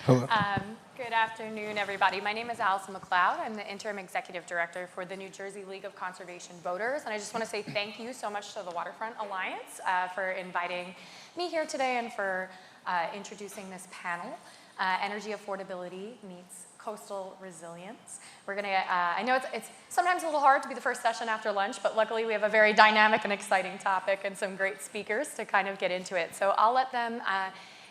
Hello. Good afternoon, everybody. My name is Allison McLeod. I'm the Interim Executive Director for the New Jersey League of Conservation Voters. And I just want to say thank you so much to the Waterfront Alliance for inviting me here today and for introducing this panel, Energy Affordability Meets Coastal Resilience. We're going to, I know it's sometimes a little hard to be the first session after lunch, but luckily we have a very dynamic and exciting topic and some great speakers to kind of get into it. So I'll let them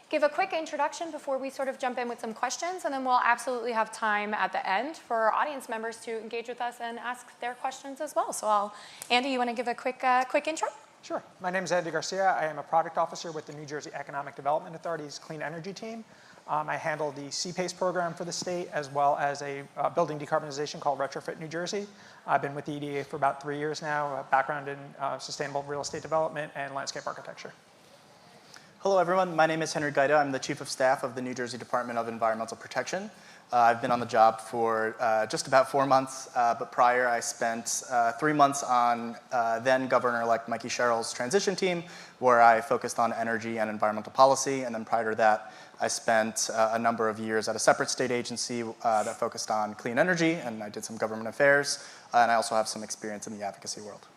give a quick introduction before we sort of jump in with some questions, and then we'll absolutely have time at the end for our audience members to engage with us and ask their questions as well. So Andy, you want to give a quick intro? Sure. My name is Andy Garcia. I am a product officer with the New Jersey Economic Development Authority's Clean Energy team. I handle the CPACE program for the state, as well as a building decarbonization called Retrofit New Jersey. I've been with the EDA for about 3 years now, a background in sustainable real estate development and landscape architecture. Hello, everyone. My name is Henry Gajda. I'm the Chief of Staff of the New Jersey Department of Environmental Protection. I've been on the job for just about 4 months, but prior I spent 3 months on then Governor-elect Mikey Sherrill's transition team, where I focused on energy and environmental policy. And then prior to that, I spent a number of years at a separate state agency that focused on clean energy, and I did some government affairs. And I also have some experience in the advocacy world.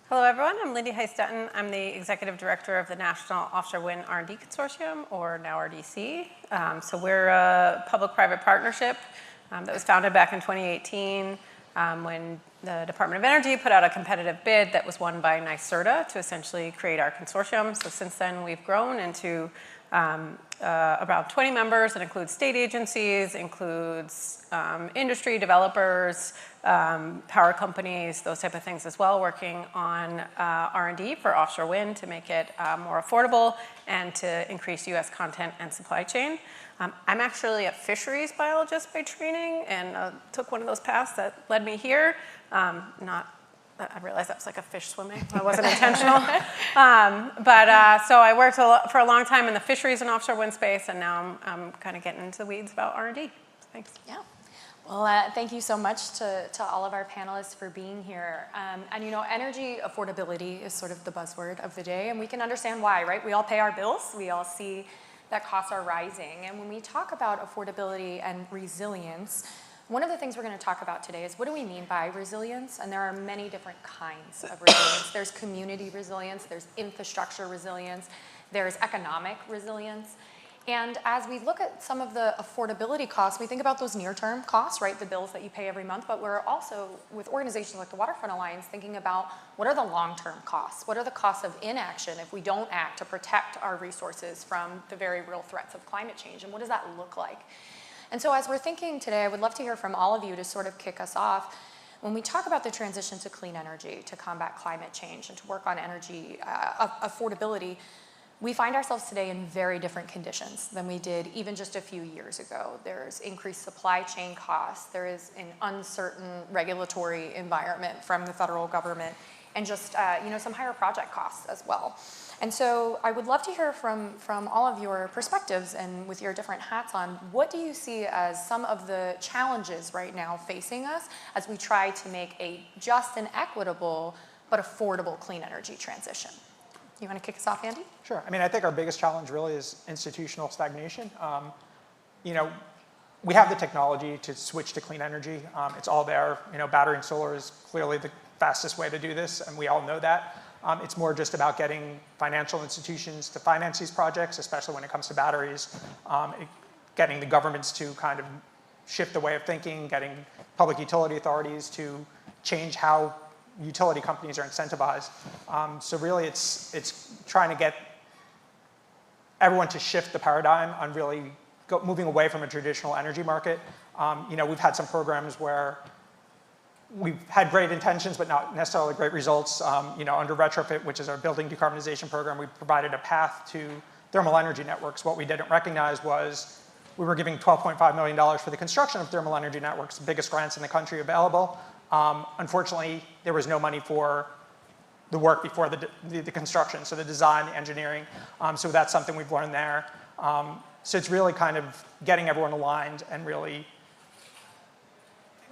Hello, everyone. I'm Lyndie Hice-Dunton. I'm the Executive Director of the National Offshore Wind R&D Consortium, or now RDC. So we're a public-private partnership that was founded back in 2018 when the Department of Energy put out a competitive bid that was won by NYSERDA to essentially create our consortium. So since then, we've grown into about 20 members. It includes state agencies, includes industry, developers, power companies, those type of things as well, working on R&D for offshore wind to make it more affordable and to increase US content and supply chain. I'm actually a fisheries biologist by training and took one of those paths that led me here. I realized that was like a fish swimming. That wasn't intentional. So I worked for a long time in the fisheries and offshore wind space, and now I'm kind of getting into the weeds about R&D. Thanks. Yeah. Well, thank you so much to all of our panelists for being here. And you know, energy affordability is sort of the buzzword of the day, and we can understand why, right? We all pay our bills. We all see that costs are rising. And when we talk about affordability and resilience, one of the things we're going to talk about today is what do we mean by resilience? And there are many different kinds of resilience. There's community resilience, there's infrastructure resilience, there's economic resilience. And as we look at some of the affordability costs, we think about those near-term costs, right? The bills that you pay every month, but we're also, with organizations like the Waterfront Alliance, thinking about what are the long-term costs? What are the costs of inaction if we don't act to protect our resources from the very real threats of climate change? And what does that look like? And so as we're thinking today, I would love to hear from all of you to sort of kick us off. When we talk about the transition to clean energy, to combat climate change, and to work on energy affordability, we find ourselves today in very different conditions than we did even just a few years ago. There's increased supply chain costs. There is an uncertain regulatory environment from the federal government, and just some higher project costs as well. And so I would love to hear from all of your perspectives and with your different hats on, what do you see as some of the challenges right now facing us as we try to make a just and equitable but affordable clean energy transition? You want to kick us off, Andy? Sure. I mean, I think our biggest challenge really is institutional stagnation. We have the technology to switch to clean energy. It's all there. Battery and solar is clearly the fastest way to do this, and we all know that. It's more just about getting financial institutions to finance these projects, especially when it comes to batteries, getting the governments to kind of shift the way of thinking, getting public utility authorities to change how utility companies are incentivized. So really it's trying to get everyone to shift the paradigm on really moving away from a traditional energy market. We've had some programs where we've had great intentions, but not necessarily great results. Under Retrofit, which is our building decarbonization program, we provided a path to thermal energy networks. What we didn't recognize was we were giving $12.5 million for the construction of thermal energy networks, the biggest grants in the country available. Unfortunately, there was no money for the work before the construction, so the design, the engineering. So that's something we've learned there. So it's really kind of getting everyone aligned and really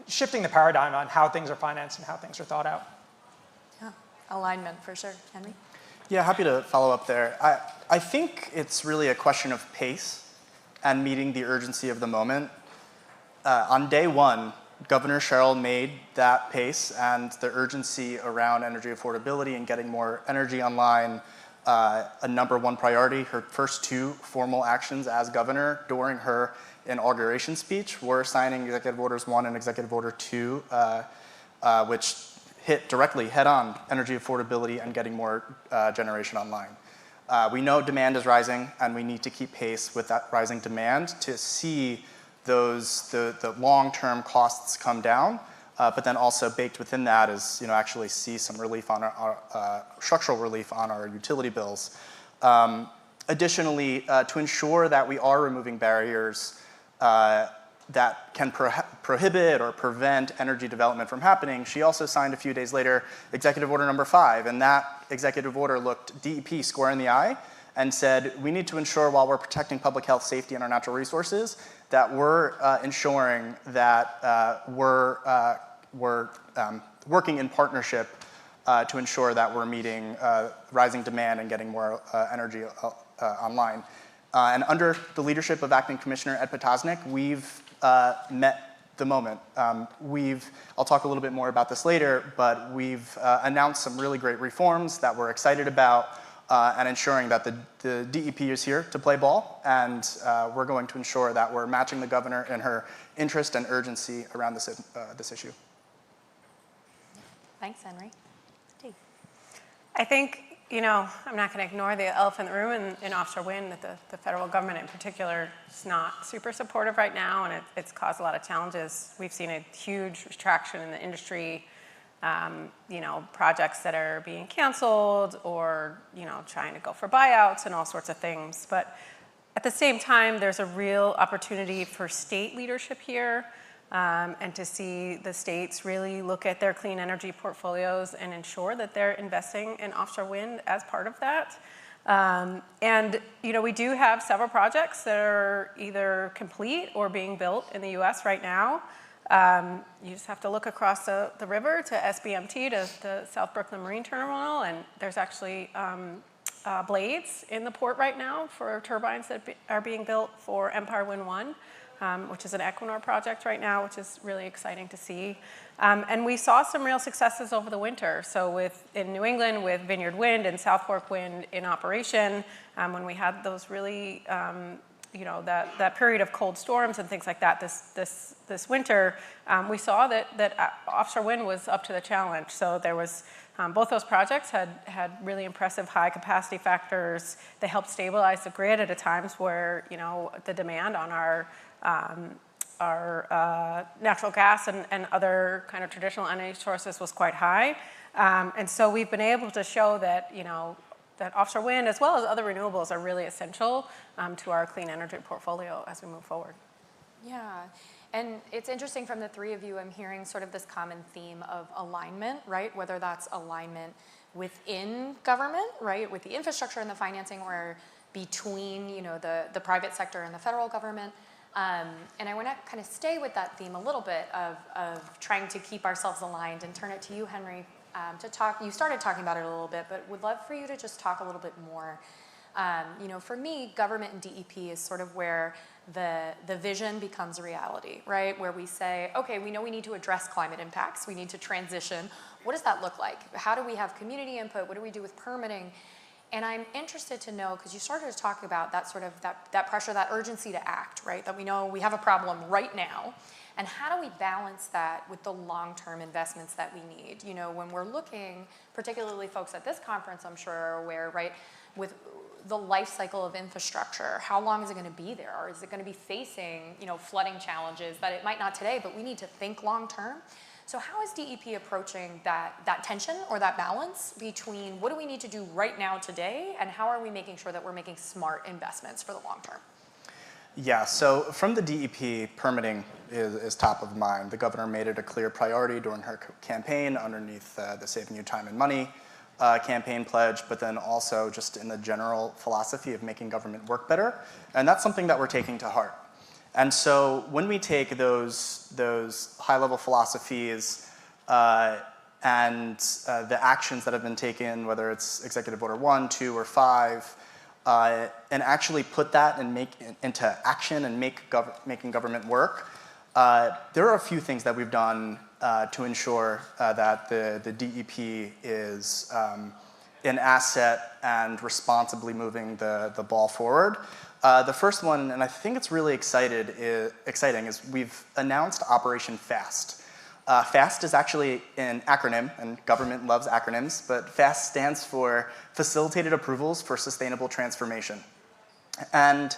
shifting the paradigm on how things are financed and how things are thought out. Yeah, alignment for sure. Henry? Yeah, happy to follow up there. I think it's really a question of pace. and meeting the urgency of the moment. On day one, Governor Sherrill made that pace and the urgency around energy affordability and getting more energy online a #1 priority. Her first 2 formal actions as governor during her inauguration speech were signing Executive Orders 1 and Executive Order 2, which hit directly head-on energy affordability and getting more generation online. We know demand is rising, and we need to keep pace with that rising demand to see the long-term costs come down, but then also baked within that is actually see some relief on our structural relief on our utility bills. Additionally, to ensure that we are removing barriers that can prohibit or prevent energy development from happening, she also signed a few days later Executive Order number 5, and that executive order looked DEP square in the eye and said, we need to ensure while we're protecting public health, safety, and our natural resources, that we're ensuring that we're working in partnership to ensure that we're meeting rising demand and getting more energy online. And under the leadership of Acting Commissioner Ed Potosnik, we've met the moment. I'll talk a little bit more about this later, but we've announced some really great reforms that we're excited about and ensuring that the DEP is here to play ball, and we're going to ensure that we're matching the governor in her interest and urgency around this issue. Thanks, Henry. Steve. I think, I'm not going to ignore the elephant in the room in offshore wind, that the federal government in particular is not super supportive right now, and it's caused a lot of challenges. We've seen a huge retraction in the industry, projects that are being canceled or, trying to go for buyouts and all sorts of things. But at the same time, there's a real opportunity for state leadership here, and to see the states really look at their clean energy portfolios and ensure that they're investing in offshore wind as part of that. And we do have several projects that are either complete or being built in the US right now. You just have to look across the river to SBMT, to the South Brooklyn Marine Terminal, and there's actually blades in the port right now for turbines that are being built for Empire Wind 1. Which is an Equinor project right now, which is really exciting to see. And we saw some real successes over the winter. So in New England with Vineyard Wind and South Fork Wind in operation, when we had those really, that period of cold storms and things like that this winter, we saw that offshore wind was up to the challenge. So there was, both those projects had really impressive high capacity factors. They helped stabilize the grid at times where, the demand on our natural gas and other kind of traditional energy sources was quite high. And so we've been able to show that, that offshore wind as well as other renewables are really essential to our clean energy portfolio as we move forward. Yeah, and it's interesting from the three of you, I'm hearing sort of this common theme of alignment, right? Whether that's alignment within government, right? With the infrastructure and the financing, or between, the private sector and the federal government. And I want to kind of stay with that theme a little bit of trying to keep ourselves aligned and turn it to you, Henry, to talk. You started talking about it a little bit, but would love for you to just talk a little bit more. For me, government and DEP is sort of where the vision becomes reality, right? Where we say, okay, we know we need to address climate impacts. We need to transition. What does that look like? How do we have community input? What do we do with permitting? And I'm interested to know, because you started to talk about that sort of that pressure, that urgency to act, right? That we know we have a problem right now. And how do we balance that with the long-term investments that we need? When we're looking, particularly folks at this conference, I'm sure are aware, right? With the life cycle of infrastructure, how long is it going to be there? Or is it going to be facing, flooding challenges that it might not today, but we need to think long-term? So how is DEP approaching that tension or that balance between what do we need to do right now today, and how are we making sure that we're making smart investments for the long term? Yeah, so from the DEP, permitting is top of mind. The governor made it a clear priority during her campaign underneath the Saving You Time and Money campaign pledge, but then also just in the general philosophy of making government work better. And that's something that we're taking to heart. And so when we take those high-level philosophies and the actions that have been taken, whether it's Executive Order 1, 2, or 5, and actually put that and into action and making government work, there are a few things that we've done to ensure that the DEP is an asset and responsibly moving the ball forward. The first one, and I think it's really exciting, is we've announced Operation FAST. FAST is actually an acronym, and government loves acronyms, but FAST stands for Facilitated Approvals for Sustainable Transformation. And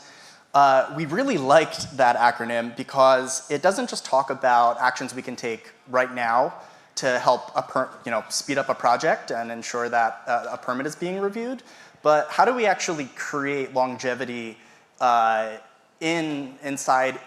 we really liked that acronym because it doesn't just talk about actions we can take right now to help speed up a project and ensure that a permit is being reviewed, but how do we actually create longevity inside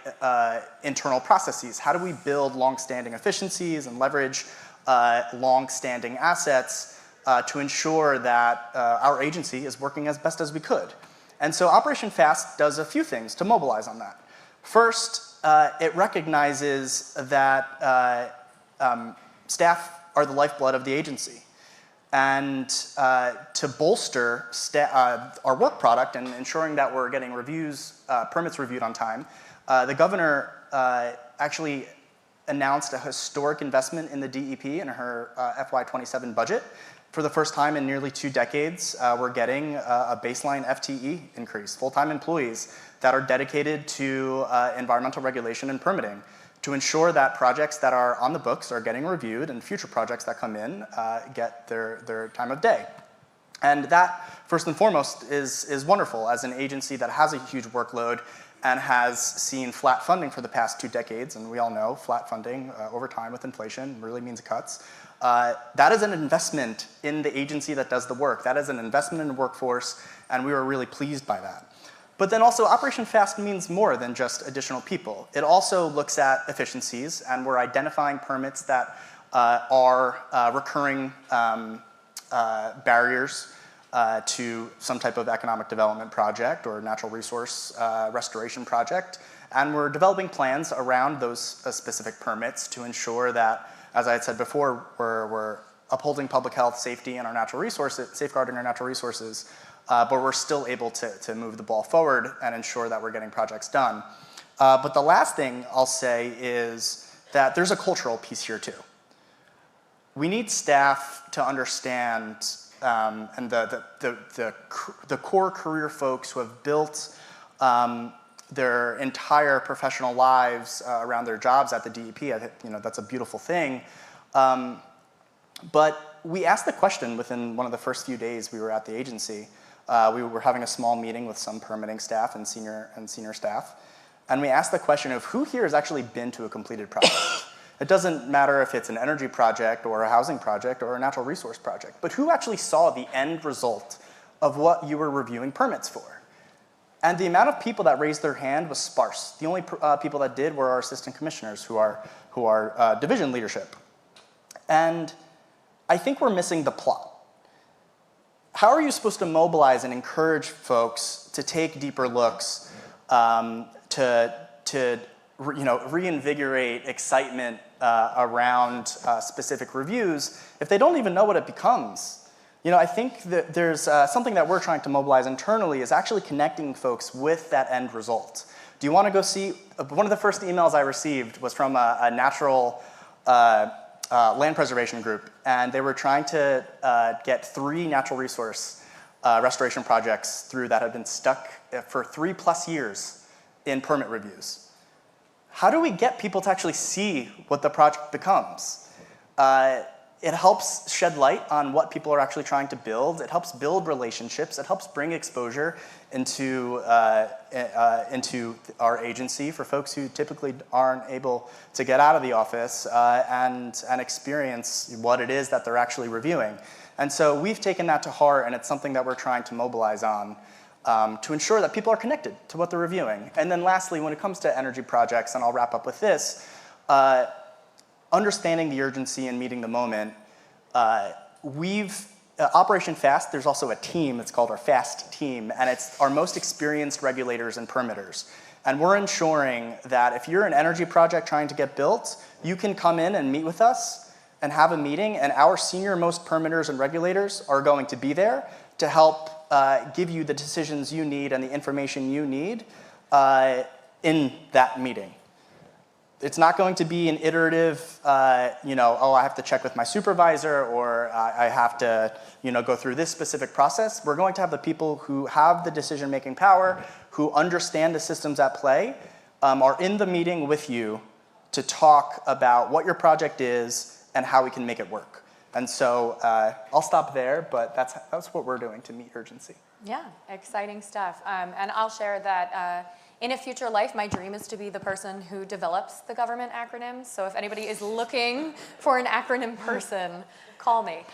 internal processes? How do we build long-standing efficiencies and leverage long-standing assets to ensure that our agency is working as best as we could? And so Operation FAST does a few things to mobilize on that. First, it recognizes that staff are the lifeblood of the agency. And to bolster our work product and ensuring that we're getting permits reviewed on time, the governor actually announced a historic investment in the DEP in her FY27 budget. For the first time in nearly 2 decades, we're getting a baseline FTE increase, full-time employees that are dedicated to environmental regulation and permitting to ensure that projects that are on the books are getting reviewed and future projects that come in get their time of day. And that, first and foremost, is wonderful as an agency that has a huge workload and has seen flat funding for the past 2 decades, and we all know flat funding over time with inflation really means cuts. That is an investment in the agency that does the work. That is an investment in the workforce, and we were really pleased by that. But then also Operation FAST means more than just additional people. It also looks at efficiencies, and we're identifying permits that are recurring barriers to some type of economic development project or natural resource restoration project. And we're developing plans around those specific permits to ensure that, as I had said before, we're upholding public health, safety, and our natural resources, safeguarding our natural resources, but we're still able to move the ball forward and ensure that we're getting projects done. But the last thing I'll say is that there's a cultural piece here too. We need staff to understand, and the core career folks who have built their entire professional lives around their jobs at the DEP. I think, that's a beautiful thing. But we asked the question within one of the first few days we were at the agency. We were having a small meeting with some permitting staff and senior staff, and we asked the question of who here has actually been to a completed project. It doesn't matter if it's an energy project or a housing project or a natural resource project, but who actually saw the end result of what you were reviewing permits for? And the amount of people that raised their hand was sparse. The only people that did were our assistant commissioners who are division leadership. And I think we're missing the plot. How are you supposed to mobilize and encourage folks to take deeper looks, to reinvigorate excitement around specific reviews if they don't even know what it becomes? I think that there's something that we're trying to mobilize internally is actually connecting folks with that end result. Do you want to go see? One of the first emails I received was from a natural land preservation group, and they were trying to get 3 natural resource restoration projects through that had been stuck for 3+ years in permit reviews. How do we get people to actually see what the project becomes? It helps shed light on what people are actually trying to build. It helps build relationships. It helps bring exposure into our agency for folks who typically aren't able to get out of the office and experience what it is that they're actually reviewing. And so we've taken that to heart, and it's something that we're trying to mobilize on to ensure that people are connected to what they're reviewing. And then lastly, when it comes to energy projects, and I'll wrap up with this, understanding the urgency and meeting the moment, Operation FAST, there's also a team, it's called our FAST team, and it's our most experienced regulators and permitters. And we're ensuring that if you're an energy project trying to get built, you can come in and meet with us and have a meeting, and our senior most permitters and regulators are going to be there to help give you the decisions you need and the information you need in that meeting. It's not going to be an iterative, oh, I have to check with my supervisor, or I have to, go through this specific process. We're going to have the people who have the decision-making power, who understand the systems at play, are in the meeting with you to talk about what your project is and how we can make it work. And so I'll stop there, but that's what we're doing to meet urgency. Yeah, exciting stuff. And I'll share that in a future life, my dream is to be the person who develops the government acronyms. So if anybody is looking for an acronym person, call me.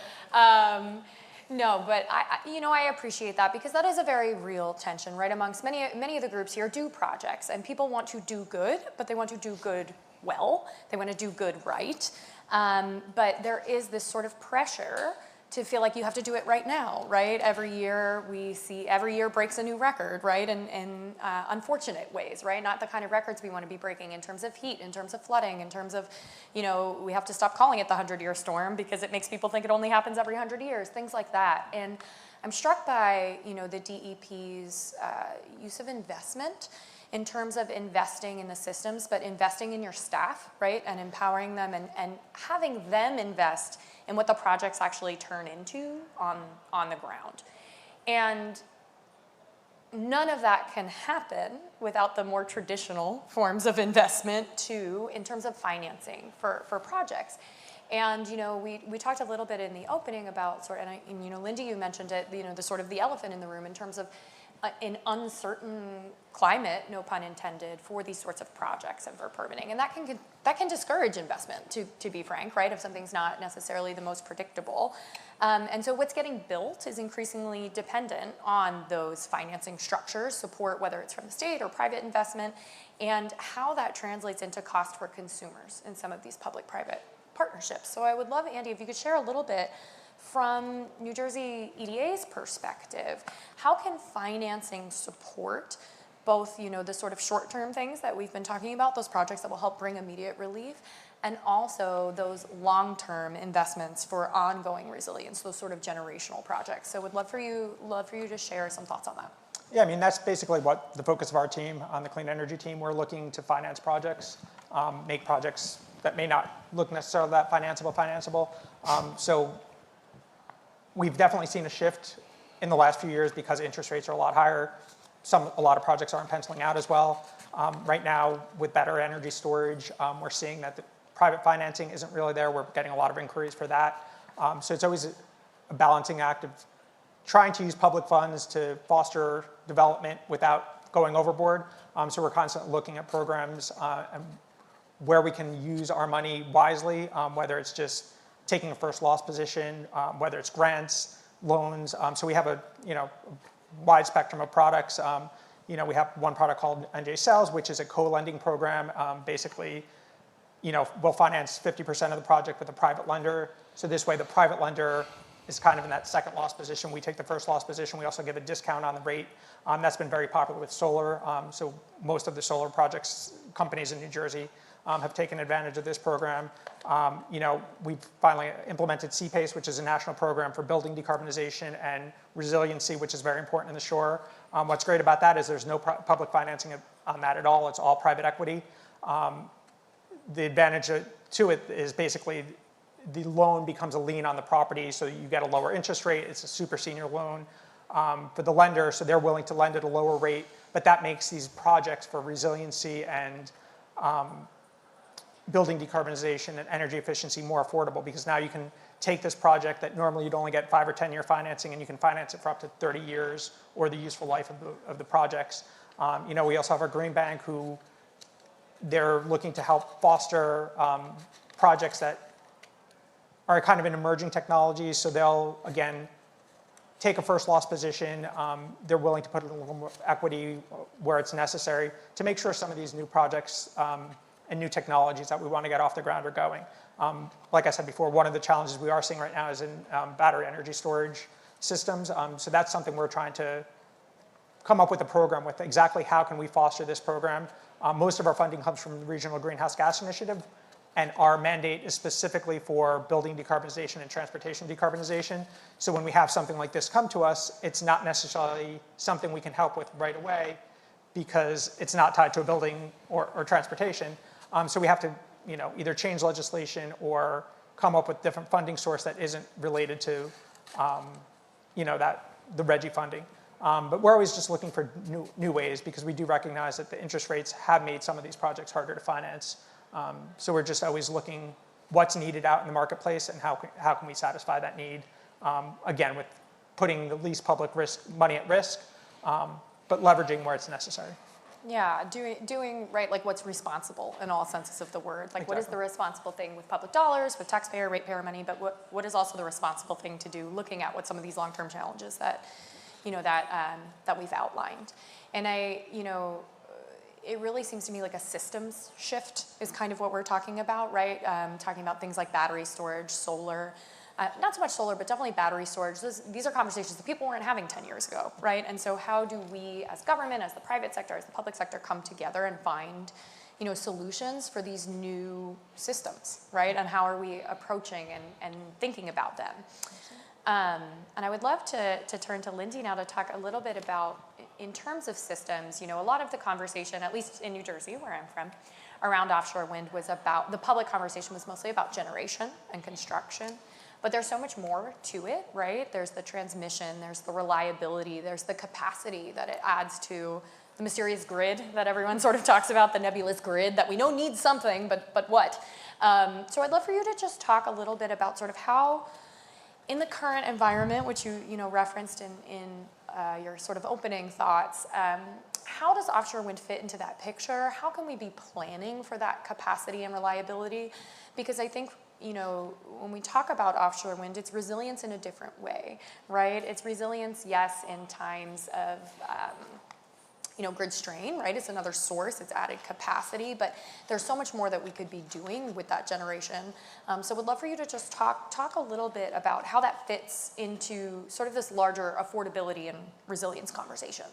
No, but I appreciate that, because that is a very real tension, right? Amongst many of the groups here do projects, and people want to do good, but they want to do good well. They want to do good right. But there is this sort of pressure to feel like you have to do it right now, right? Every year breaks a new record, right? In unfortunate ways, right? Not the kind of records we want to be breaking in terms of heat, in terms of flooding, in terms of, we have to stop calling it the 100-year storm because it makes people think it only happens every 100 years, things like that. And I'm struck by, the DEP's use of investment in terms of investing in the systems, but investing in your staff, right? And empowering them and having them invest in what the projects actually turn into on the ground. And none of that can happen without the more traditional forms of investment too, in terms of financing for projects. And we talked a little bit in the opening about Lyndie, you mentioned it, the sort of the elephant in the room in terms of an uncertain climate, no pun intended, for these sorts of projects and for permitting. And that can discourage investment, to be frank, right, if something's not necessarily the most predictable. And so what's getting built is increasingly dependent on those financing structures, support, whether it's from the state or private investment, and how that translates into cost for consumers in some of these public-private partnerships. So I would love, Andy, if you could share a little bit from New Jersey EDA's perspective, how can financing support both, the sort of short-term things that we've been talking about, those projects that will help bring immediate relief, and also those long-term investments for ongoing resilience, those sort of generational projects. So would love for you to share some thoughts on that. Yeah, that's basically what the focus of our team on the clean energy team. We're looking to finance projects, make projects that may not look necessarily that financeable. So we've definitely seen a shift in the last few years because interest rates are a lot higher. A lot of projects aren't penciling out as well. Right now, with better energy storage, we're seeing that the private financing isn't really there. We're getting a lot of inquiries for that. So it's always a balancing act of trying to use public funds to foster development without going overboard. So we're constantly looking at programs and where we can use our money wisely, whether it's just taking a first loss position, whether it's grants, loans. So we have a wide spectrum of products. We have one product called NJ Cells, which is a co-lending program. Basically, we'll finance 50% of the project with a private lender. So this way, the private lender is kind of in that second loss position. We take the first loss position. We also give a discount on the rate. That's been very popular with solar. So most of the solar projects companies in New Jersey have taken advantage of this program. We've finally implemented CPACE, which is a national program for building decarbonization and resiliency, which is very important in the shore. What's great about that is there's no public financing on that at all. It's all private equity. The advantage to it is basically the loan becomes a lien on the property, so you get a lower interest rate. It's a super senior loan for the lender, so they're willing to lend at a lower rate, but that makes these projects for resiliency and building decarbonization and energy efficiency more affordable, because now you can take this project that normally you'd only get 5 or 10 year financing, and you can finance it for up to 30 years or the useful life of the projects. We also have our Green Bank, who they're looking to help foster projects that are kind of in emerging technologies. So they'll, again, take a first loss position. They're willing to put in a little more equity where it's necessary to make sure some of these new projects and new technologies that we want to get off the ground are going. Like I said before, one of the challenges we are seeing right now is in battery energy storage systems. So that's something we're trying to come up with a program with. Exactly how can we foster this program? Most of our funding comes from the Regional Greenhouse Gas Initiative. and our mandate is specifically for building decarbonization and transportation decarbonization. So when we have something like this come to us, it's not necessarily something we can help with right away because it's not tied to a building or transportation. So we have to, either change legislation or come up with different funding source that isn't related to, the RGGI funding. But we're always just looking for new ways because we do recognize that the interest rates have made some of these projects harder to finance. So we're just always looking what's needed out in the marketplace and how can we satisfy that need, again, with putting the least public money at risk, but leveraging where it's necessary. Yeah, doing right, like what's responsible in all senses of the word. Like, Exactly. What is the responsible thing with public dollars, with taxpayer, ratepayer money, but what is also the responsible thing to do, looking at what some of these long-term challenges that, that we've outlined. And it really seems to me like a systems shift is kind of what we're talking about, right? Talking about things like battery storage, solar, not so much solar, but definitely battery storage. These are conversations that people weren't having 10 years ago, right? And so how do we as government, as the private sector, as the public sector come together and find, solutions for these new systems, right? And how are we approaching and thinking about them? And I would love to turn to Lyndie now to talk a little bit about, in terms of systems, a lot of the conversation, at least in New Jersey, where I'm from, around offshore wind was about, the public conversation was mostly about generation and construction. But there's so much more to it, right? There's the transmission, there's the reliability, there's the capacity that it adds to the mysterious grid that everyone sort of talks about, the nebulous grid that we know needs something, but what? So I'd love for you to just talk a little bit about sort of how, in the current environment, which you referenced in your sort of opening thoughts, how does offshore wind fit into that picture? How can we be planning for that capacity and reliability? Because I think, when we talk about offshore wind, it's resilience in a different way, right? It's resilience, yes, in times of, grid strain, right? It's another source, it's added capacity, but there's so much more that we could be doing with that generation. So would love for you to just talk a little bit about how that fits into sort of this larger affordability and resilience conversation.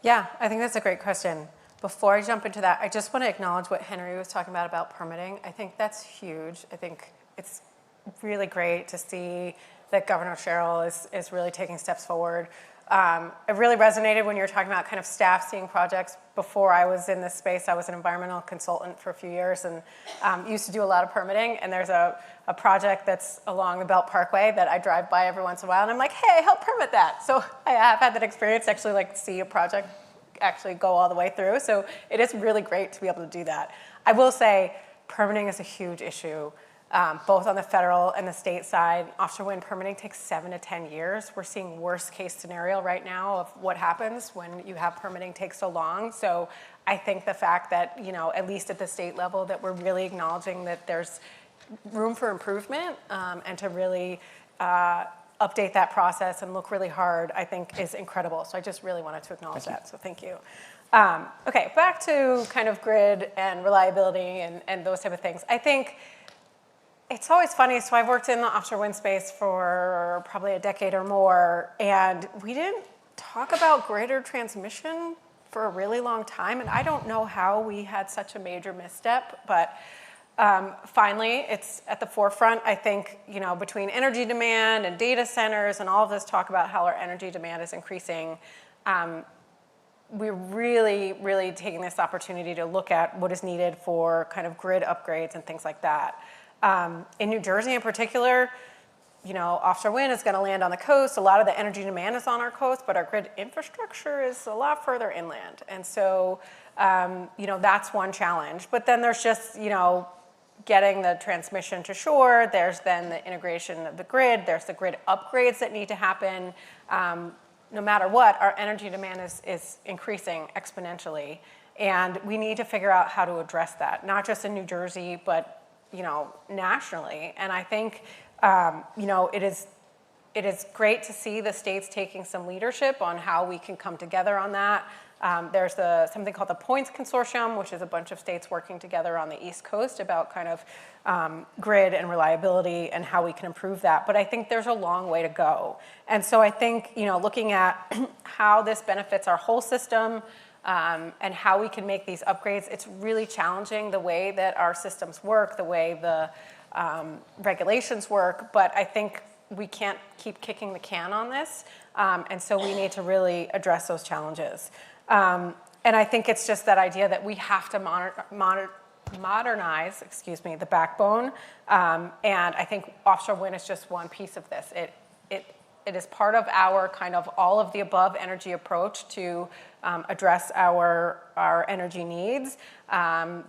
Yeah, I think that's a great question. Before I jump into that, I just want to acknowledge what Henry was talking about permitting. I think that's huge. I think it's really great to see that Governor Sherrill is really taking steps forward. It really resonated when you were talking about kind of staff seeing projects. Before I was in this space, I was an environmental consultant for a few years and used to do a lot of permitting. And there's a project that's along the Belt Parkway that I drive by every once in a while. And I'm like, hey, help permit that. So I have had that experience, actually, like see a project actually go all the way through. So it is really great to be able to do that. I will say permitting is a huge issue, both on the federal and the state side. Offshore wind permitting takes 7 to 10 years. We're seeing worst case scenario right now of what happens when you have permitting take so long. So I think the fact that, at least at the state level, that we're really acknowledging that there's room for improvement and to really update that process and look really hard, I think is incredible. So I just really wanted to acknowledge that, so thank you. Okay, back to kind of grid and reliability and those type of things. I think it's always funny, so I've worked in the offshore wind space for probably a decade or more, and we didn't talk about grid or transmission for a really long time, and I don't know how we had such a major misstep, but finally, it's at the forefront. I think, between energy demand and data centers and all of this talk about how our energy demand is increasing, we're really, really taking this opportunity to look at what is needed for kind of grid upgrades and things like that. In New Jersey in particular, offshore wind is going to land on the coast. A lot of the energy demand is on our coast, but our grid infrastructure is a lot further inland. And so, that's one challenge. But then there's just, getting the transmission to shore. There's then the integration of the grid. There's the grid upgrades that need to happen. No matter what, our energy demand is increasing exponentially. And we need to figure out how to address that, not just in New Jersey, but nationally. And I think, it is great to see the states taking some leadership on how we can come together on that. There's something called the Points Consortium, which is a bunch of states working together on the East Coast about kind of grid and reliability and how we can improve that. But I think there's a long way to go. And so I think, looking at how this benefits our whole system, and how we can make these upgrades. It's really challenging the way that our systems work, the way the regulations work, but I think we can't keep kicking the can on this, and so we need to really address those challenges. And I think it's just that idea that we have to modernize, the backbone, and I think offshore wind is just one piece of this. It is part of our kind of all of the above energy approach to address our energy needs.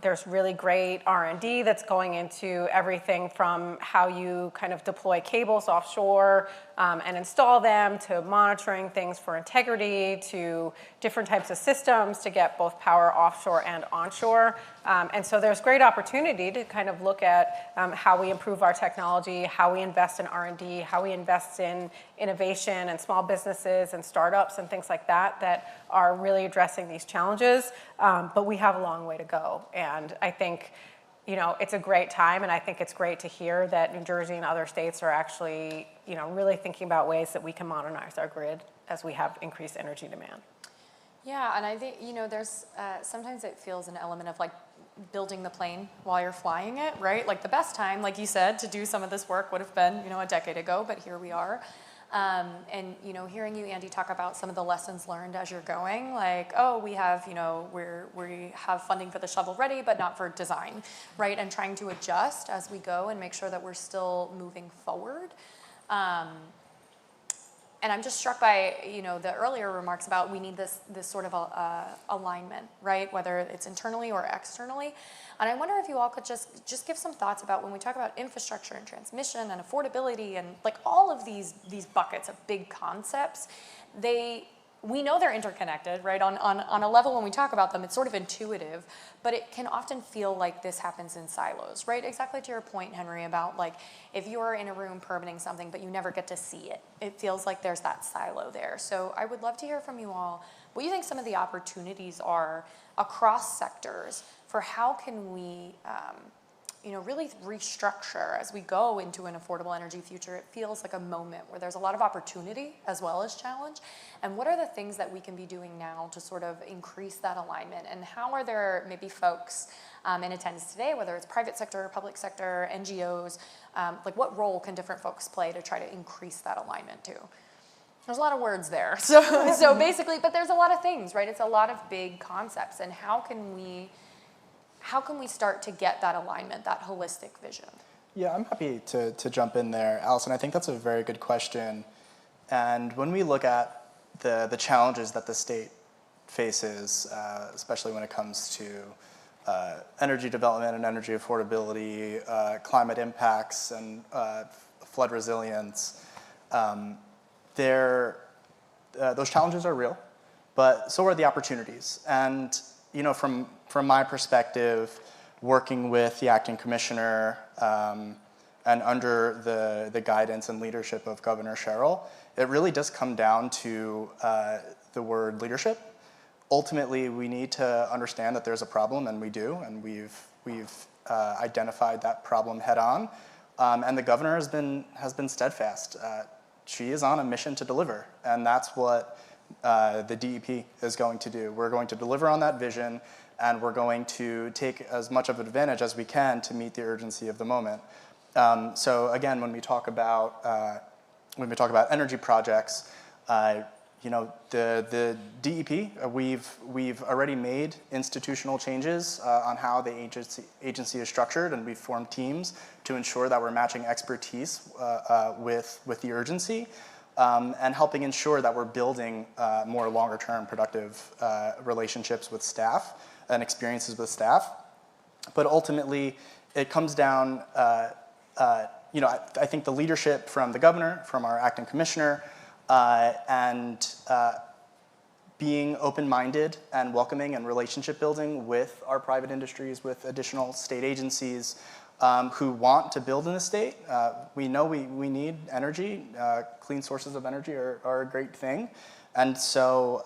There's really great R&D that's going into everything from how you kind of deploy cables offshore and install them, to monitoring things for integrity, to different types of systems to get both power offshore and onshore. And so there's great opportunity to kind of look at how we improve our technology, how we invest in R&D, how we invest in innovation and small businesses and startups and things like that that are really addressing these challenges. But we have a long way to go. And I think, it's a great time, and I think it's great to hear that New Jersey and other states are actually, really thinking about ways that we can modernize our grid as we have increased energy demand. Yeah, and I think, there's, sometimes it feels an element of like building the plane while you're flying it, right? Like the best time, like you said, to do some of this work would have been, a decade ago, but here we are. And, hearing you, Andy, talk about some of the lessons learned as you're going, like, oh, we have, we have funding for the shovel ready, but not for design, right? And trying to adjust as we go and make sure that we're still moving forward. And I'm just struck by, the earlier remarks about we need this sort of alignment, right? Whether it's internally or externally. And I wonder if you all could just give some thoughts about when we talk about infrastructure and transmission and affordability and like all of these buckets of big concepts, we know they're interconnected, right? On a level when we talk about them, it's sort of intuitive, but it can often feel like this happens in silos, right? Exactly to your point, Henry, about like if you're in a room permitting something but you never get to see it, it feels like there's that silo there. So I would love to hear from you all what you think some of the opportunities are across sectors for how can we really restructure as we go into an affordable energy future. It feels like a moment where there's a lot of opportunity as well as challenge. And what are the things that we can be doing now to sort of increase that alignment? And how are there maybe folks in attendance today, whether it's private sector, public sector, NGOs, like what role can different folks play to try to increase that alignment too? There's a lot of words there. So basically, but there's a lot of things, right? It's a lot of big concepts. And how can we start to get that alignment, that holistic vision? Yeah, I'm happy to jump in there, Allison. I think that's a very good question. And when we look at the challenges that the state faces, especially when it comes to energy development and energy affordability, climate impacts, and flood resilience, those challenges are real, but so are the opportunities. And from my perspective, working with the acting commissioner and under the guidance and leadership of Governor Sherrill, it really does come down to the word leadership. Ultimately, we need to understand that there's a problem, and we do, and we've identified that problem head on. And the governor has been steadfast. She is on a mission to deliver, and that's what the DEP is going to do. We're going to deliver on that vision, and we're going to take as much of an advantage as we can to meet the urgency of the moment. So again, when we talk about energy projects, the DEP, we've already made institutional changes on how the agency is structured, and we've formed teams to ensure that we're matching expertise with the urgency. And helping ensure that we're building more longer-term productive relationships with staff and experiences with staff. But ultimately, it comes down, I think the leadership from the governor, from our acting commissioner, and being open-minded and welcoming and relationship building with our private industries, with additional state agencies, who want to build in the state. We know we need energy. Clean sources of energy are a great thing. And so,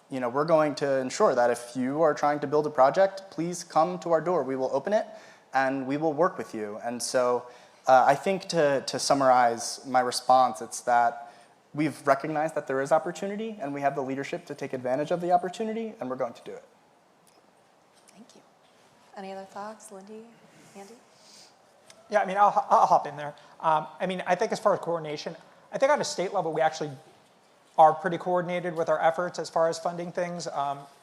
we're going to ensure that if you are trying to build a project, please come to our door. We will open it, and we will work with you. And so I think to summarize my response, it's that we've recognized that there is opportunity, and we have the leadership to take advantage of the opportunity, and we're going to do it. Thank you. Any other thoughts, Lyndie, Andy? Yeah, I mean, I'll hop in there. I mean, I think as far as coordination, I think on a state level, we actually are pretty coordinated with our efforts as far as funding things.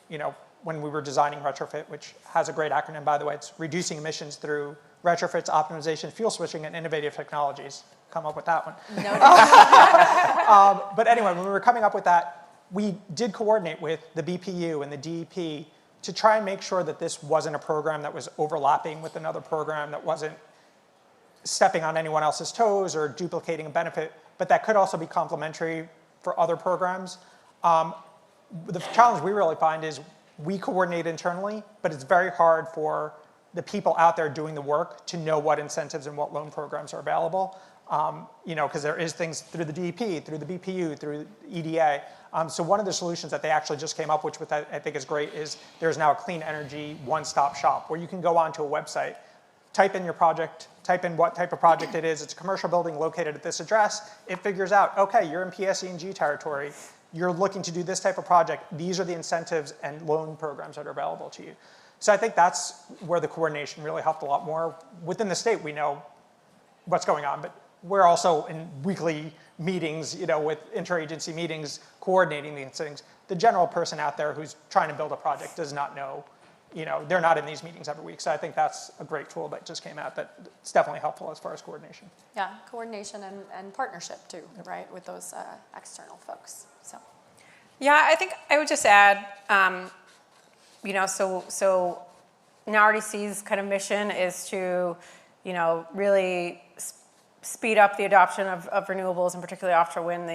You know, when we were designing retrofit, which has a great acronym, by the way, it's reducing emissions through retrofits, optimization, fuel switching, and innovative technologies. Come up with that one. But anyway, when we were coming up with that, we did coordinate with the BPU and the DEP to try and make sure that this wasn't a program that was overlapping with another program, that wasn't stepping on anyone else's toes or duplicating a benefit, but that could also be complementary for other programs. The challenge we really find is we coordinate internally, but it's very hard for the people out there doing the work to know what incentives and what loan programs are available. You know, because there is things through the DEP, through the BPU, through EDA. So one of the solutions that they actually just came up with, which I think is great, is there's now a clean energy one-stop shop where you can go onto a website, type in your project, type in what type of project it is. It's a commercial building located at this address. It figures out, okay, you're in PSE&G territory. You're looking to do this type of project. These are the incentives and loan programs that are available to you. So I think that's where the coordination really helped a lot more. Within the state, we know what's going on, but we're also in weekly meetings, you know, with interagency meetings, coordinating these things. The general person out there who's trying to build a project does not know, you know, they're not in these meetings every week. So I think that's a great tool that just came out that's definitely helpful as far as coordination. Yeah, coordination and partnership too, right, with those external folks. So. Yeah, I think I would just add, you know, so now RDC's kind of mission is to, you know, really speed up the adoption of renewables, and particularly offshore wind,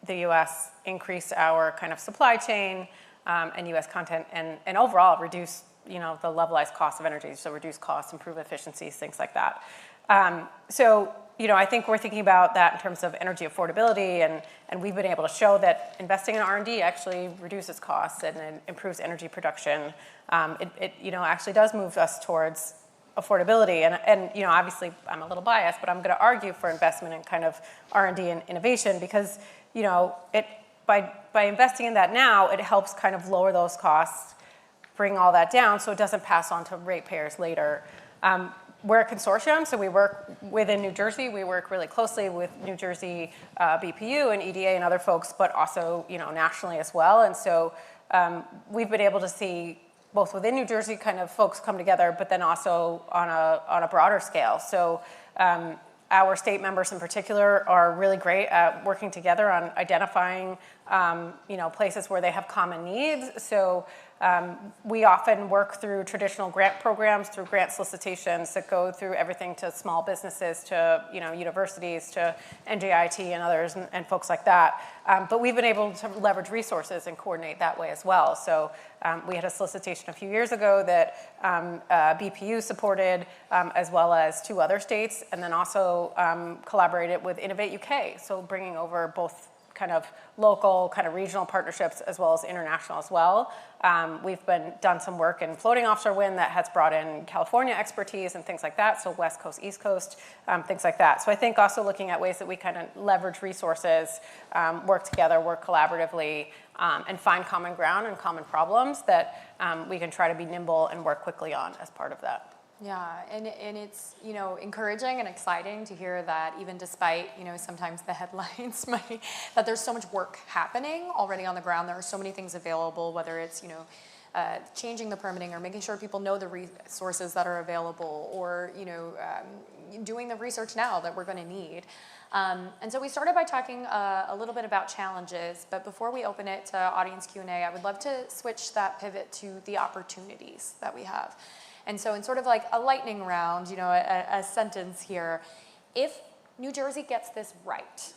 the U.S., increase our kind of supply chain and U.S. content, and overall reduce, you know, the levelized cost of energy, so reduce costs, improve efficiencies, things like that. So, you know, I think we're thinking about that in terms of energy affordability, and we've been able to show that investing in R&D actually reduces costs and improves energy production. It you know, actually does move us towards affordability, and you know, obviously I'm a little biased, but I'm going to argue for investment in kind of R&D and innovation, because, you know, by investing in that now, it helps kind of lower those costs, bring all that down, so it doesn't pass on to ratepayers later. We're a consortium, so we work within New Jersey. We work really closely with New Jersey BPU and EDA and other folks, but also, you know, nationally as well. And so we've been able to see both within New Jersey kind of folks come together, but then also on a broader scale. So our state members in particular are really great at working together on identifying, you know, places where they have common needs. So we often work through traditional grant programs, through grant solicitations that go through everything to small businesses, to, you know, universities, to NJIT and others and folks like that. But we've been able to leverage resources and coordinate that way as well. So we had a solicitation a few years ago that BPU supported, as well as 2 other states, and then also collaborated with Innovate UK, so bringing over both kind of local, kind of regional partnerships as well as international as well. We've done some work in floating offshore wind that has brought in California expertise and things like that, so West Coast, East Coast, things like that. So I think also looking at ways that we kind of leverage resources, work together, work collaboratively, and find common ground and common problems that we can try to be nimble and work quickly on as part of that. Yeah, and it's, you know, encouraging and exciting to hear that even despite, you know, sometimes the headlines that there's so much work happening already on the ground. There are so many things available, whether it's, you know, changing the permitting or making sure people know the resources that are available, or, you know, doing the research now that we're going to need. And so we started by talking a little bit about challenges, but before we open it to audience Q&A, I would love to switch that pivot to the opportunities that we have. And so in sort of like a lightning round, you know, a sentence here, if New Jersey gets this right,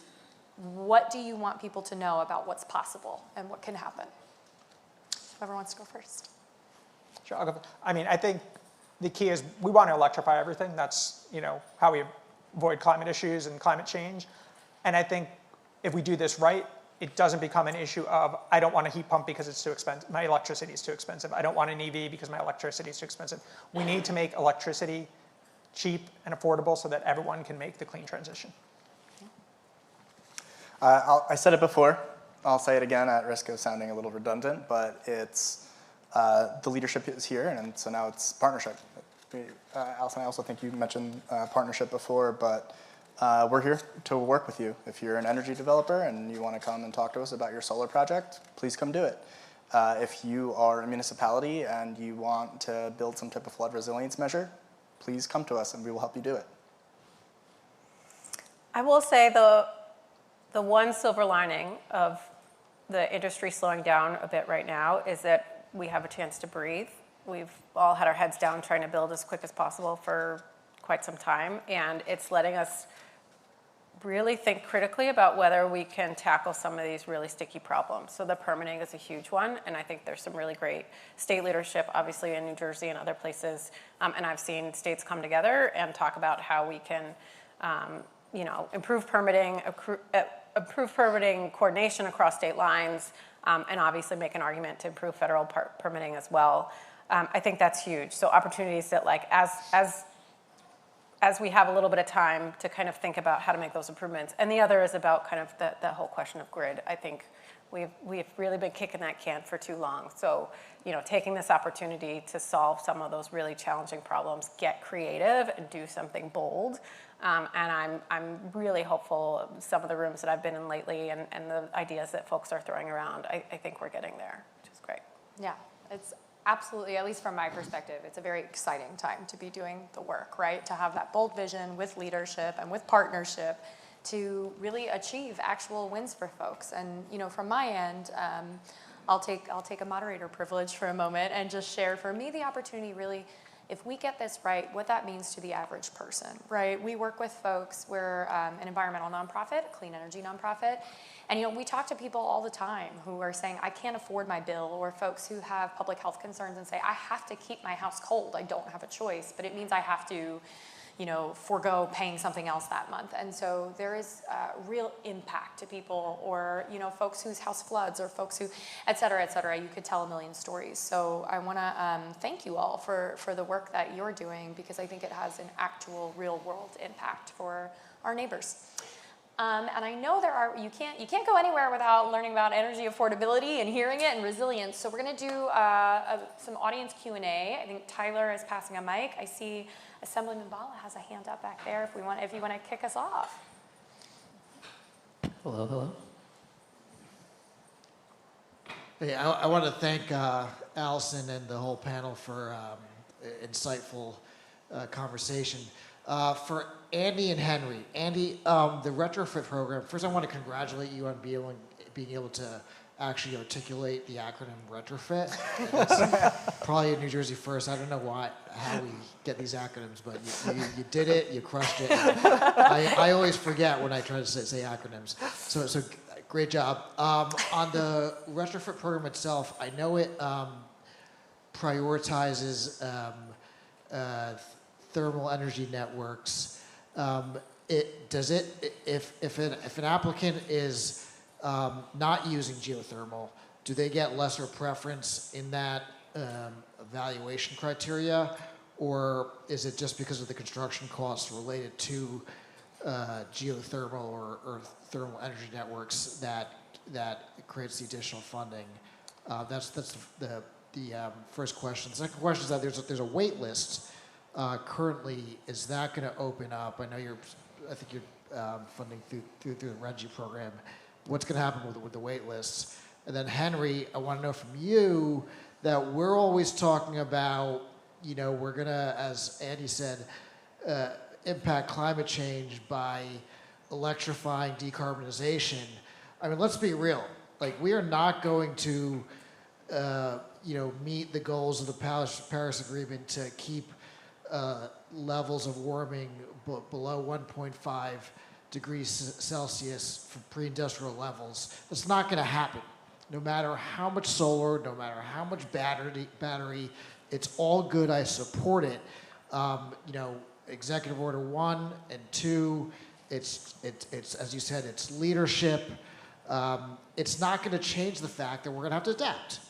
what do you want people to know about what's possible and what can happen? Whoever wants to go first. Sure, I'll go. I mean, I think the key is we want to electrify everything. That's, you know, how we avoid climate issues and climate change. And I think if we do this right, it doesn't become an issue of, I don't want a heat pump because it's too expensive. My electricity is too expensive. I don't want an EV because my electricity is too expensive. We need to make electricity cheap and affordable so that everyone can make the clean transition. I said it before. I'll say it again at risk of sounding a little redundant, but it's the leadership is here, and so now it's partnership. Allison, I also think you mentioned partnership before, but we're here to work with you. If you're an energy developer and you want to come and talk to us about your solar project, please come do it. If you are a municipality and you want to build some type of flood resilience measure, please come to us and we will help you do it. I will say the one silver lining of the industry slowing down a bit right now is that we have a chance to breathe. We've all had our heads down trying to build as quick as possible for quite some time, and it's letting us really think critically about whether we can tackle some of these really sticky problems. So the permitting is a huge one, and I think there's some really great state leadership, obviously in New Jersey and other places, and I've seen states come together and talk about how we can improve permitting, coordination across state lines, and obviously make an argument to improve federal permitting as well. I think that's huge. So opportunities that, like, as we have a little bit of time to kind of think about how to make those improvements. And the other is about kind of the whole question of grid. I think we've really been kicking that can for too long. So, taking this opportunity to solve some of those really challenging problems, get creative and do something bold. And I'm really hopeful some of the rooms that I've been in lately and the ideas that folks are throwing around, I think we're getting there, which is great. Yeah, it's absolutely, at least from my perspective, it's a very exciting time to be doing the work, right? To have that bold vision with leadership and with partnership to really achieve actual wins for folks. And from my end, I'll take a moderator privilege for a moment and just share, for me, the opportunity really, if we get this right, what that means to the average person, right? We work with folks, we're an environmental nonprofit, a clean energy nonprofit, and we talk to people all the time who are saying, I can't afford my bill, or folks who have public health concerns and say, I have to keep my house cold, I don't have a choice, but it means I have to forego paying something else that month. And so there is real impact to people, or folks whose house floods, or folks who, et cetera, et cetera. You could tell a million stories. So I want to thank you all for the work that you're doing, because I think it has an actual real world impact for our neighbors. And I know you can't go anywhere without learning about energy affordability and hearing it and resilience. So we're going to do some audience Q&A. I think Tyler is passing a mic. I see Assemblyman Bala has a hand up back there if you want to kick us off. Hello. Hey, I want to thank Allison and the whole panel for insightful conversation. For Andy and Henry, Andy, the retrofit program, first I want to congratulate you on being able to actually articulate the acronym retrofit. That's probably a New Jersey first. I don't know how we get these acronyms, but you did it, you crushed it. I always forget when I try to say acronyms. So great job. On the retrofit program itself, I know it prioritizes thermal energy networks. If an applicant is not using geothermal, do they get lesser preference in that evaluation criteria, or is it just because of the construction costs related to geothermal or thermal energy networks that creates the additional funding? That's the first question. The second question is that there's a wait list currently. Is that going to open up? I think you're funding through the REGI program. What's going to happen with the wait lists? And then Henry, I want to know from you that we're always talking about, we're going to, as Andy said, impact climate change by electrifying decarbonization. I mean, let's be real. Like, we are not going to, meet the goals of the Paris Agreement to keep levels of warming below 1.5 degrees Celsius for pre-industrial levels. It's not going to happen. No matter how much solar, no matter how much battery, it's all good. I support it. Executive Order 1 and 2. It's as you said, it's leadership. It's not going to change the fact that we're going to have to adapt.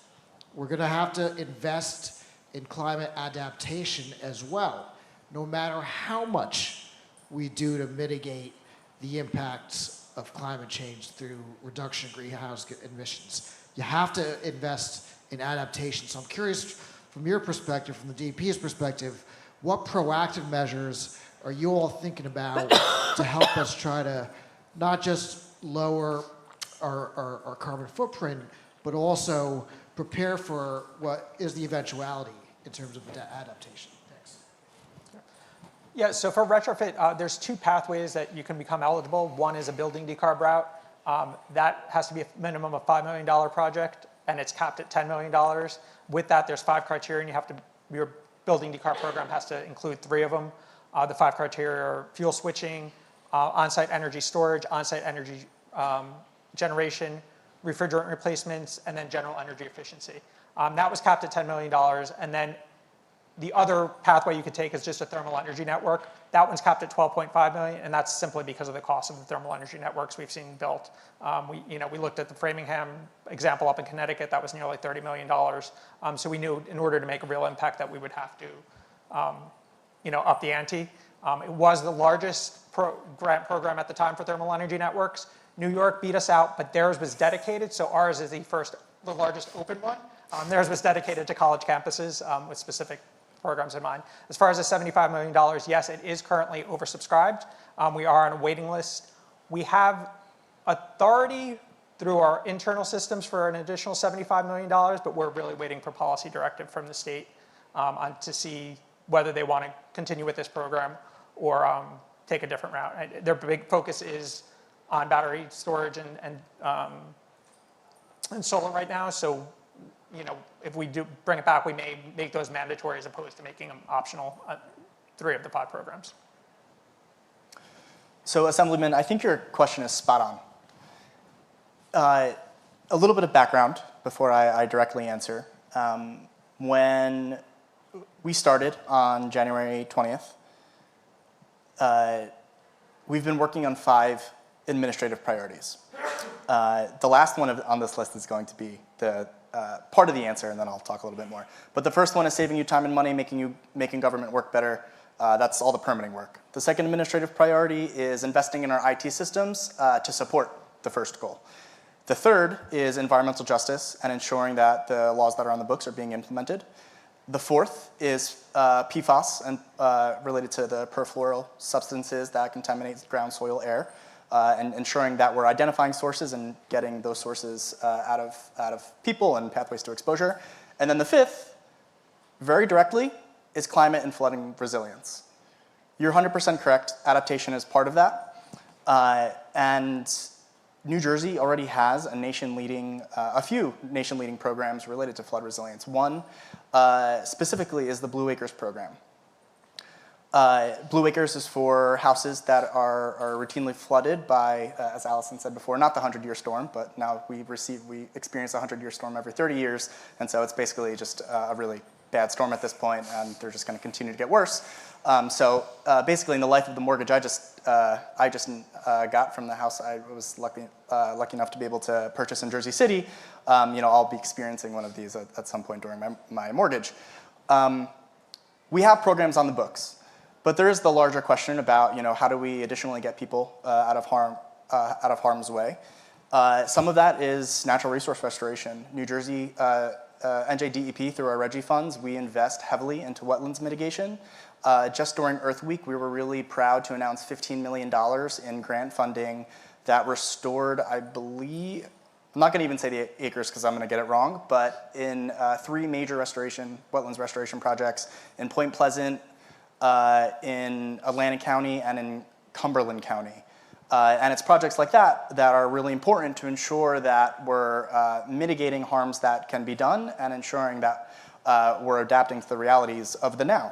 We're going to have to invest in climate adaptation as well, no matter how much we do to mitigate the impacts of climate change through reduction of greenhouse emissions. You have to invest in adaptation. So I'm curious, from your perspective, from the DEP's perspective, what proactive measures are you all thinking about to help us try to not just lower our carbon footprint, but also prepare for what is the eventuality in terms of adaptation? Thanks. Yeah, so for retrofit, there's two pathways that you can become eligible. One is a building decarb route. That has to be a minimum of $5 million project, and it's capped at $10 million. With that, there's 5 criteria, and your building decarb program has to include 3 of them. The 5 criteria are fuel switching, on-site energy storage, on-site energy generation, refrigerant replacements, and then general energy efficiency. That was capped at $10 million, and then the other pathway you could take is just a thermal energy network. That one's capped at $12.5 million, and that's simply because of the cost of the thermal energy networks we've seen built. We looked at the Framingham example up in Connecticut. That was nearly $30 million. So we knew in order to make a real impact that we would have to, up the ante. It was the largest grant program at the time for thermal energy networks. New York beat us out, but theirs was dedicated. So ours is the largest open one. Theirs was dedicated to college campuses with specific programs in mind. As far as the $75 million, yes, it is currently oversubscribed. We are on a waiting list. We have authority through our internal systems for an additional $75 million, but we're really waiting for policy directive from the state to see whether they want to continue with this program or take a different route. Their big focus is on battery storage and solar right now. So, if we do bring it back, we may make those mandatory as opposed to making them optional, 3 of the 5 programs. So, Assemblyman, I think your question is spot on. A little bit of background before I directly answer. When we started on January 20th, we've been working on 5 administrative priorities. The last one on this list is going to be the part of the answer, and then I'll talk a little bit more. But the first one is saving you time and money, making government work better. That's all the permitting work. The second administrative priority is investing in our IT systems to support the first goal. The third is environmental justice and ensuring that the laws that are on the books are being implemented. The fourth is PFAS and related to the perfluoral substances that contaminate ground, soil, air. And ensuring that we're identifying sources and getting those sources out of people and pathways to exposure. And then the fifth, very directly, is climate and flooding resilience. You're 100% correct. Adaptation is part of that. And New Jersey already has a few nation-leading programs related to flood resilience. One specifically is the Blue Acres program. Blue Acres is for houses that are routinely flooded by, as Allison said before, not the 100-year storm, but now we experience a 100-year storm every 30 years, and so it's basically just a really bad storm at this point, and they're just going to continue to get worse. So basically, in the life of the mortgage I just got from the house I was lucky enough to be able to purchase in Jersey City, I'll be experiencing one of these at some point during my mortgage. We have programs on the books. But there is the larger question about, how do we additionally get people out of harm's way? Some of that is natural resource restoration. New Jersey, NJDEP, through our RGGI funds, we invest heavily into wetlands mitigation. Just during Earth Week, we were really proud to announce $15 million in grant funding that restored, I believe, I'm not going to even say the acres because I'm going to get it wrong, but in 3 major wetlands restoration projects in Point Pleasant, in Atlantic County, and in Cumberland County. And it's projects like that that are really important to ensure that we're mitigating harms that can be done and ensuring that we're adapting to the realities of the now.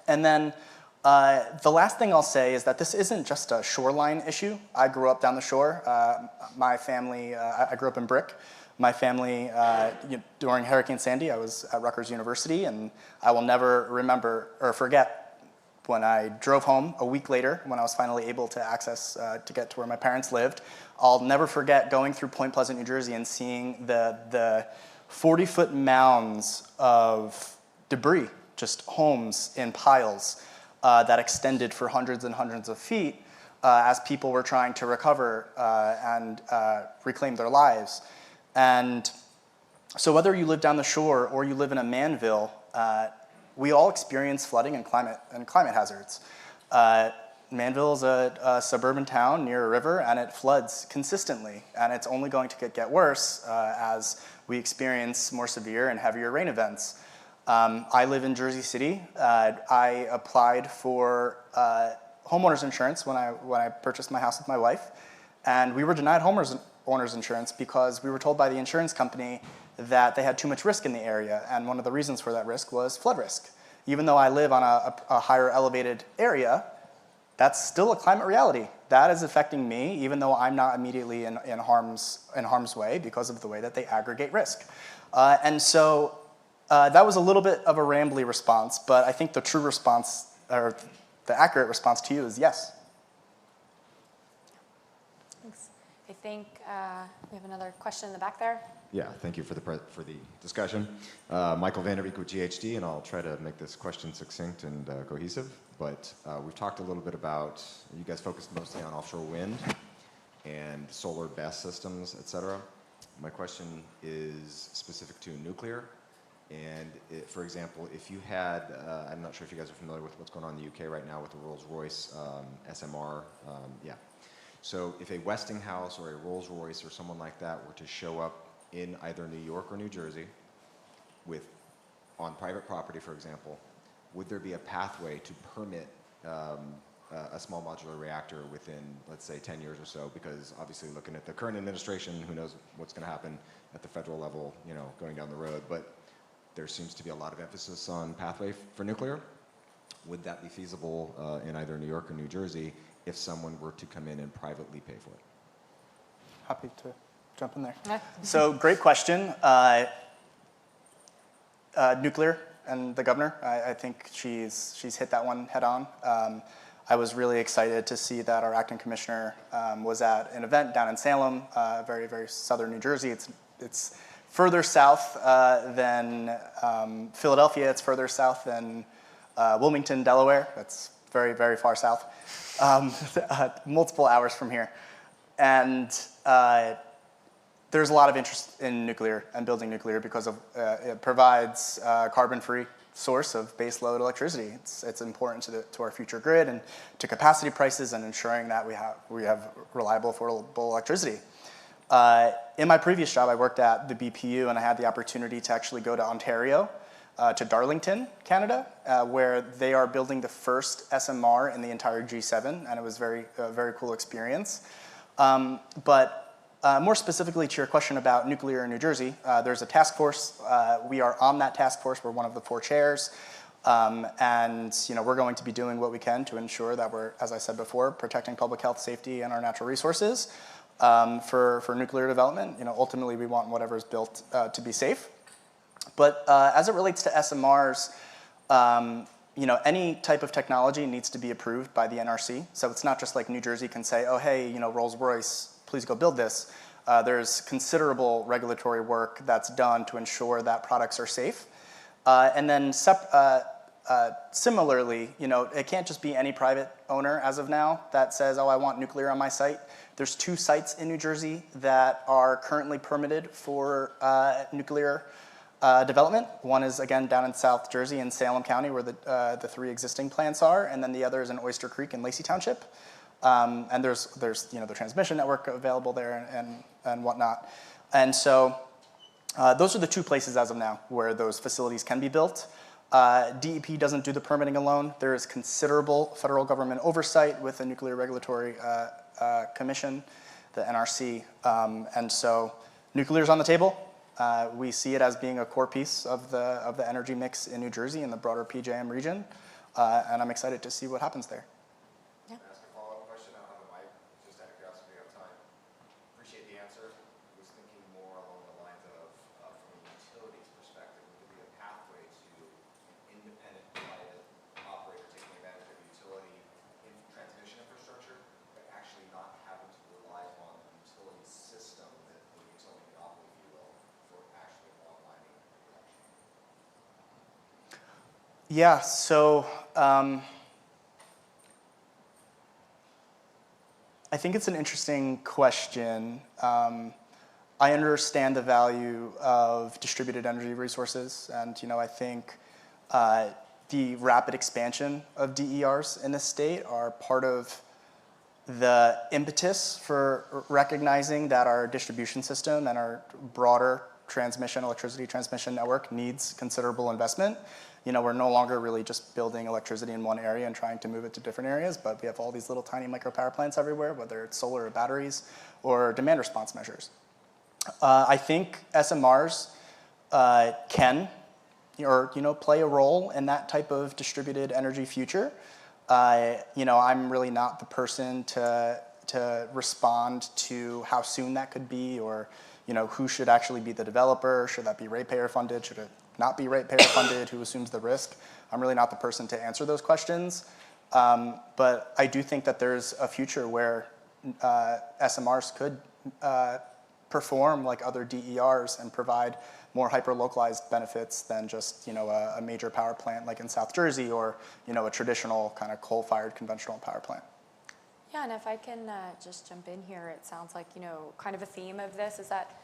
And then the last thing I'll say is that this isn't just a shoreline issue. I grew up down the shore. My family, I grew up in Brick. My family, during Hurricane Sandy, I was at Rutgers University, and I will never remember or forget when I drove home a week later, when I was finally able to to get to where my parents lived. I'll never forget going through Point Pleasant, New Jersey, and seeing the 40-foot mounds of debris, just homes in piles that extended for hundreds and hundreds of feet. as people were trying to recover and reclaim their lives. And so whether you live down the shore or you live in a manville, we all experience flooding and climate hazards. Manville is a suburban town near a river, and it floods consistently, and it's only going to get worse as we experience more severe and heavier rain events. I live in Jersey City. I applied for homeowners insurance when I purchased my house with my wife, and we were denied homeowners insurance because we were told by the insurance company that they had too much risk in the area, and one of the reasons for that risk was flood risk. Even though I live on a higher elevated area, that's still a climate reality. That is affecting me, even though I'm not immediately in harm's way because of the way that they aggregate risk. And so that was a little bit of a rambly response, but I think the true response, or the accurate response to you is yes. Thanks. I think we have another question in the back there. Yeah, thank you for the discussion. Michael Vanderbeek with Ph.D, and I'll try to make this question succinct and cohesive. But we've talked a little bit about, you guys focused mostly on offshore wind and solar BESS systems, et cetera. My question is specific to nuclear. And for example, if you had, I'm not sure if you guys are familiar with what's going on in the UK right now with the Rolls-Royce SMR, yeah. So if a Westinghouse or a Rolls-Royce or someone like that were to show up in either New York or New Jersey on private property, for example, would there be a pathway to permit a small modular reactor within, let's say, 10 years or so? Because obviously looking at the current administration, who knows what's going to happen at the federal level, going down the road, but there seems to be a lot of emphasis on pathway for nuclear. Would that be feasible in either New York or New Jersey if someone were to come in and privately pay for it? Happy to jump in there. Yeah. So great question. Nuclear and the governor, I think she's hit that one head on. I was really excited to see that our acting commissioner was at an event down in Salem, very, very southern New Jersey. It's further south than Philadelphia. It's further south than Wilmington, Delaware. That's very, very far south. Multiple hours from here. And there's a lot of interest in nuclear and building nuclear because of it provides a carbon-free source of baseload electricity. It's important to our future grid and to capacity prices and ensuring that we have reliable, affordable electricity. In my previous job, I worked at the BPU, and I had the opportunity to actually go to Ontario, to Darlington, Canada, where they are building the first SMR in the entire G7, and it was a very cool experience. But more specifically to your question about nuclear in New Jersey, there's a task force. We are on that task force. We're one of the 4 chairs. And we're going to be doing what we can to ensure that we're, as I said before, protecting public health, safety, and our natural resources for nuclear development. Ultimately, we want whatever is built to be safe. But as it relates to SMRs, any type of technology needs to be approved by the NRC. So it's not just like New Jersey can say, oh, hey, Rolls-Royce, please go build this. There's considerable regulatory work that's done to ensure that products are safe. And then similarly, it can't just be any private owner as of now that says, oh, I want nuclear on my site. There's 2 sites in New Jersey that are currently permitted for nuclear development. One is, again, down in South Jersey in Salem County, where the 3 existing plants are, and then the other is in Oyster Creek in Lacey Township. And there's the transmission network available there and whatnot. And so those are the 2 places as of now where those facilities can be built. DEP doesn't do the permitting alone. There is considerable federal government oversight with the Nuclear Regulatory Commission, the NRC. And so nuclear's on the table. We see it as being a core piece of the energy mix in New Jersey and the broader PJM region. And I'm excited to see what happens there. Yeah. Can I ask a follow-up question? I don't have a mic, just out of curiosity of time. Appreciate the answer. I was thinking more along the lines of, from a utilities perspective, would there be a pathway to an independent private operator taking advantage of utility transmission infrastructure, but actually not having to rely on the utility system, the utility monopoly, if you will, for actually onlining production? Yeah, so I think it's an interesting question. I understand the value of distributed energy resources, and I think the rapid expansion of DERs in this state are part of the impetus for recognizing that our distribution system and our broader electricity transmission network needs considerable investment. We're no longer really just building electricity in one area and trying to move it to different areas, but we have all these little tiny micro power plants everywhere, whether it's solar or batteries or demand response measures. I think SMRs can play a role in that type of distributed energy future. I'm really not the person to respond to how soon that could be, or who should actually be the developer. Should that be ratepayer funded? Should it not be ratepayer funded? Who assumes the risk? I'm really not the person to answer those questions. But I do think that there's a future where SMRs could perform like other DERs and provide more hyper-localized benefits than just a major power plant like in South Jersey, or a traditional kind of coal-fired conventional power plant. Yeah, and if I can just jump in here, it sounds like kind of a theme of this is that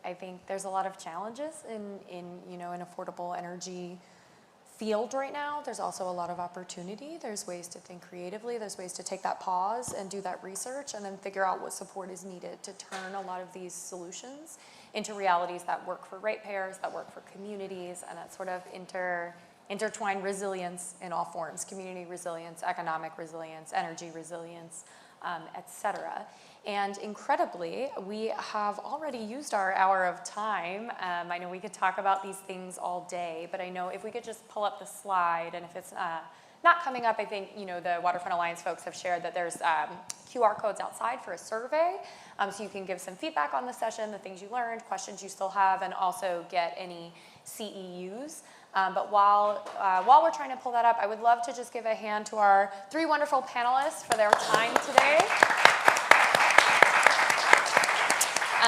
I think there's a lot of challenges in an affordable energy field right now. There's also a lot of opportunity. There's ways to think creatively. There's ways to take that pause and do that research and then figure out what support is needed to turn a lot of these solutions into realities that work for ratepayers, that work for communities, and that sort of intertwine resilience in all forms: community resilience, economic resilience, energy resilience, et cetera. And incredibly, we have already used our hour of time. I know we could talk about these things all day, but I know if we could just pull up the slide, and if it's not coming up, I think the Waterfront Alliance folks have shared that there's QR codes outside for a survey, so you can give some feedback on the session, the things you learned, questions you still have, and also get any CEUs. But while we're trying to pull that up, I would love to just give a hand to our 3 wonderful panelists for their time today.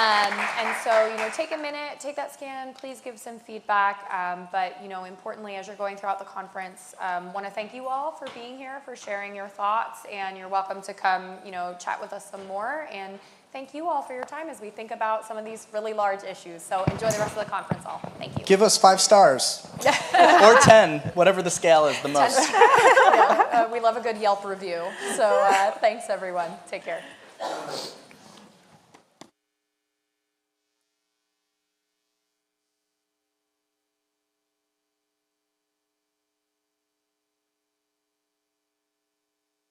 And so, take a minute, take that scan, please give some feedback. But, importantly, as you're going throughout the conference, want to thank you all for being here, for sharing your thoughts, and you're welcome to come, chat with us some more. And thank you all for your time as we think about some of these really large issues. So enjoy the rest of the conference all. Thank you. Give us 5 stars. Or 10, whatever the scale is the most. We love a good Yelp review. So thanks, everyone. Take care.